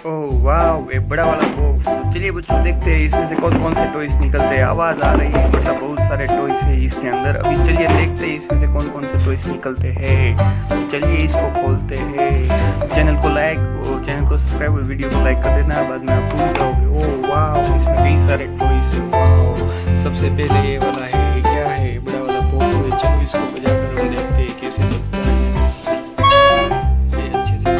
ओह वाह, ये बड़ा वाला बॉक्स। तो चलिए बच्चों देखते हैं इसमें से कौन कौन से टॉयज निकलते हैं। आवाज़ आ रही है, मतलब बहुत सारे टॉयज है इसके अंदर। अभी चलिए देखते हैं इसमें से कौन कौन से टॉयज निकलते हैं। तो चलिए इसको खोलते हैं। चैनल को लाइक और चैनल को सब्सक्राइब और वीडियो को लाइक कर देना, बाद में आप भूल जाओगे। ओह वाह, इसमें कई सारे टॉयज है। वाह, सबसे पहले ये वाला है, ये क्या है? बड़ा वाला बॉक्स है। चलो इसको बजा कर हम देखते हैं कैसे लगता है। ये अच्छे से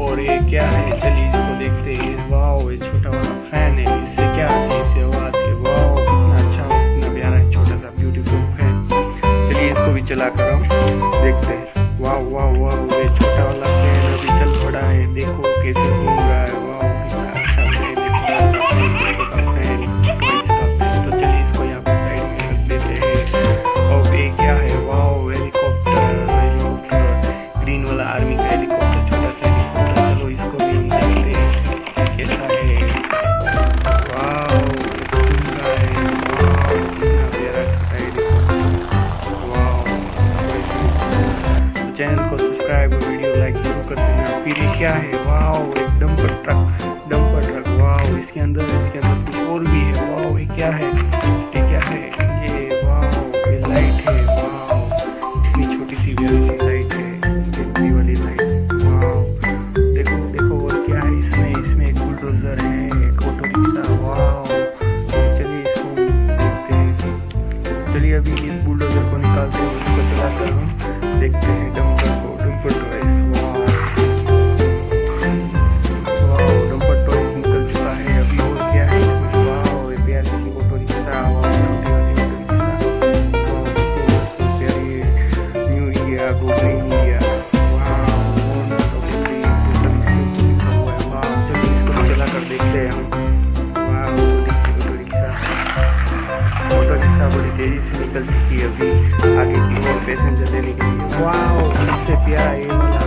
और ये क्या है? चलिए इसको देखते हैं। वाह, ये छोटा वाला फैन है। इससे क्या आती है? इससे हवा आती है। वाह, कितना अच्छा, कितना प्यारा है, छोटा सा ब्यूटीफुल फैन। चलिए इसको भी चला कर हम देखते हैं। वाह वाह वाह, ये छोटा वाला फैन अभी चल पड़ा है। देखो कैसे घूम रहा है। वाह, कितना अच्छा फैन है, छोटा फैन, इसका फैन। तो चलिए इसको यहाँ पर साइड में रख देते हैं। और ये क्या है? वाह, हेलीकॉप्टर, हेलीकॉप्टर, ग्रीन वाला आर्मी का हेलीकॉप्टर, छोटा सा हेलीकॉप्टर। चलो इसको भी हम देखते हैं कैसा है। वाह, घूम रहा है। वाह, कितना प्यारा छोटा हेलीकॉप्टर। वाह, तो चैनल को सब्सक्राइब और वीडियो लाइक जरूर कर देना। फिर ये क्या है? वाह, एक डंपर ट्रक, डंपर ट्रक। वाह, इसके अंदर कुछ और भी है। वाह, ये क्या है? ये क्या है? ये वाह, ये लाइट है। वाह, इतनी छोटी सी प्यारी सी लाइट है, बिजली वाली लाइट। वाह, देखो देखो, और क्या है इसमें एक बुलडोजर है, एक ऑटो रिक्शा। वाह, चलिए इसको देखते हैं। चलिए अभी इस बुलडोजर को निकालते हैं, उसको चलाकर हम देखते हैं डंपर को। डंपर टॉयज, वाह वाह, डंपर टॉयज निकल चुका है। अभी और क्या है इसमें? वाह, ये प्यारी सी ऑटो रिक्शा। वाह, छोटी वाली ऑटो रिक्शा। वाह, देखो प्यारी new India, go green India. वाह, चलिए इसको चला कर देखते हैं हम। वाह, ऑटो रिक्शा बड़ी तेजी से निकल चुकी है अभी आगे की ओर पैसेंजर लेने के लिए। वाह, सबसे प्यारा ये वाला